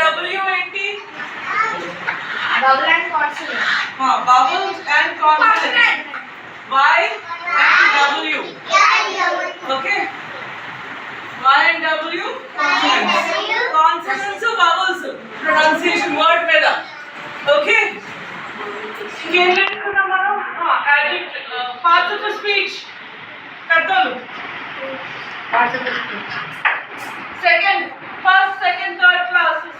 W ఏంటి? Bubble and consonant. Bubbles and consonants. Y and W. Okay. Y and W consonants. Consonants, vowels. Pronunciation word మీద. Okay. ఇంకేం నేర్చుకున్నాం మనం? Parts of the speech. పెద్దలు. Parts of the speech. First, second, third classes.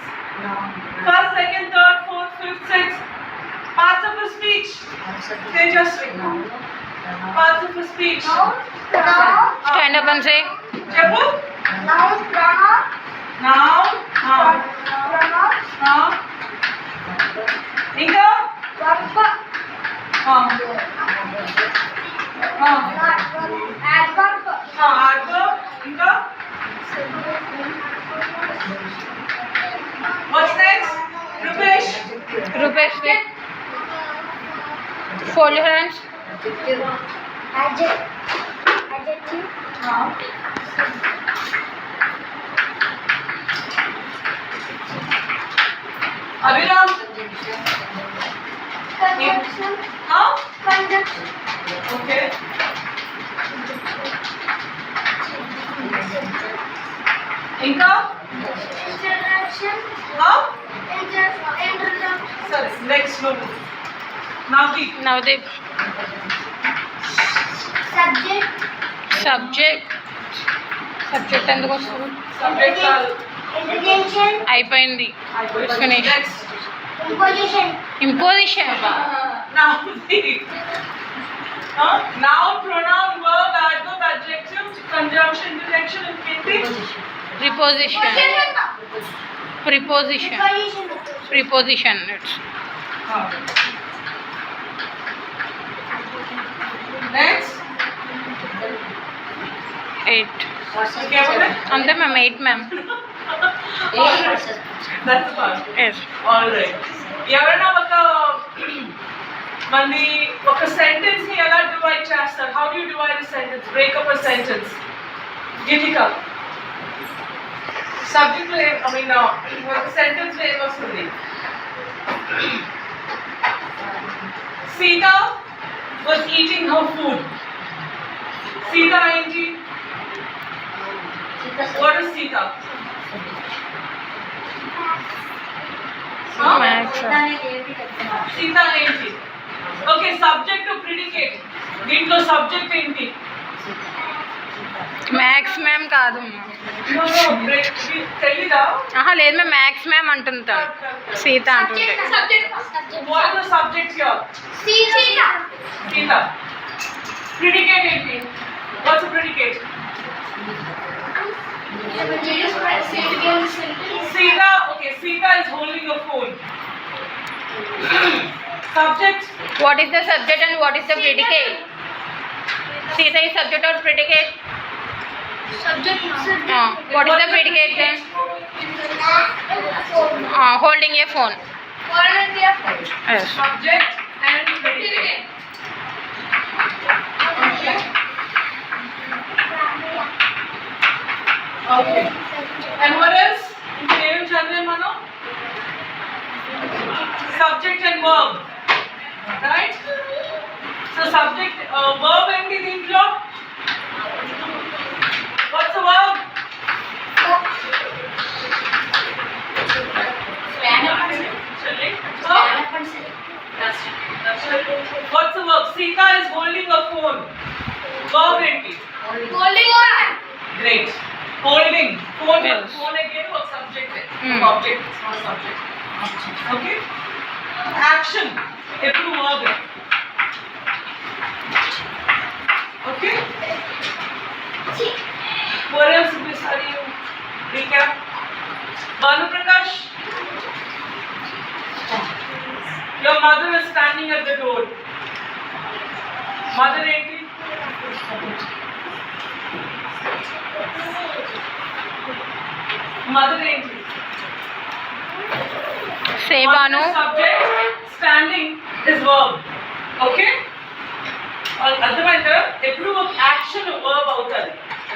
First, second, third, fourth, fifth, sixth. Parts of the speech. Tejasvi. Parts of the speech. Stand up and say. Chepu. Noun, pronoun. Noun. Pronoun. Inga. Verb. Adverb. Adverb. Inga. What's next? Rupesh. Rupesh, wait. Fold your hands. Adjective. Abhiram. Conjunction. Conjunction. Okay. Inka. Introduction. Introduction. Sorry. Next one. Navdeep. Navdeep. Subject. Subject ఎందుకు వస్తుంది? Subject. Interjection. అయిపోయింది. Finish. Next. Imposition. Imposition. Navdeep. Noun, pronoun, verb, adverb, adjective, conjunction, interjection, and kinti. Preposition. Preposition. Preposition. It's Next. 8. Okay, what next? అంతే ma'am 8 ma'am. That's fine. Yes. All right. ఎవరైనా ఒక sentence ని ఎలా divide చేస్తారు? How do you divide a sentence? Break up a sentence. Gitika. Subject లో ఒక sentence లో ఏమొస్తుంది? Sita was eating her food. Sita ఏంటి? What is Sita? Max. Sita ఏంటి? Okay, subject predicate. దీంట్లో సబ్జెక్ట్ ఏంటి? మ్యాక్స్ మ్యామ్ కాదు. తెలీదా? లేదు మ్యామ్ మ్యాక్స్ మ్యామ్ అంటుంటా. సీత అంటుంటే. What is the subject here? Sita. Predicate ఏంటి? What's the predicate? Sita. Okay, Sita is holding a phone. Subject. What is the subject and what is the predicate? Sita is subject or predicate? Subject. What is the predicate then? Holding a phone. Yes. Subject and predicate. Okay. And what else? ఏం చదివాం మనం? Subject and verb. Right? So subject, verb ఏంటి దీంట్లో? What's the verb? What's the verb? Sita is holding a phone. Verb ఏంటి? Great. Holding. Phone. Yes. Phone again was subject. Object. It's not subject. Okay. Action. Every verb. Okay. What else did we study? Recap. Banu Prakash. Your mother is standing at the door. Mother ఏంటి? Mother ఏంటి? Say Banu. Subject, standing is verb. Okay? అర్థమైందా? ఎప్పుడు ఒక action verb అవుతుంది.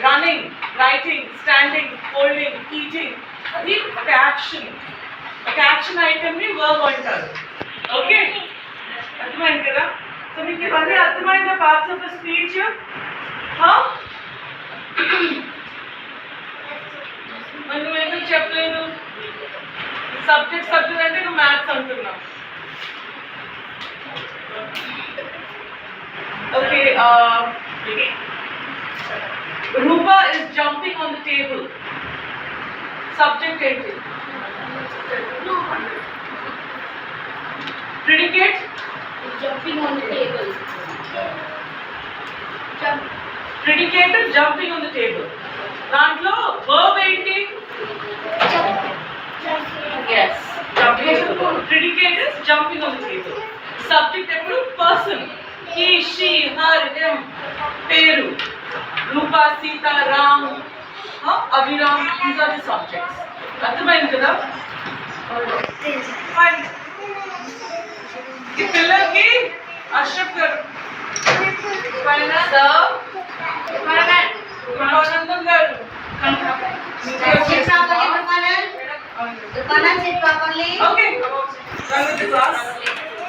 Running, writing, standing, holding, eating, అది ఒక action. ఒక action ఐటమ్ని verb అంటారు. ఓకే, అర్థమైంది కదా? సో మీకు ఇవన్నీ అర్థమైందా పార్ట్స్ ఆఫ్ స్పీచ్? మరి నువ్వు ఎందుకు చెప్పలేదు? సబ్జెక్ట్ అంటే నువ్వు మ్యాథ్స్ అంటున్నావు. Okay, Rupa is jumping on the table. Subject ఏంటి? Predicate? Jumping on the table. Jump. Predicate jumping on the table. దాంట్లో verb ఏంటి? Yes, jumping on the table. Predicate is jumping on the table. Subject ఎప్పుడు person. He, she, her, them. పేరు. Rupa, Sita, Ram, Abhiram, these are the subjects. అర్థమైంది కదా? Fine. ఈ పిల్లలకి అష్రఫ్ గారు sir, ఆనందం గారు Sit properly, Dukanan. Dukanan, sit properly. Okay, run with the class.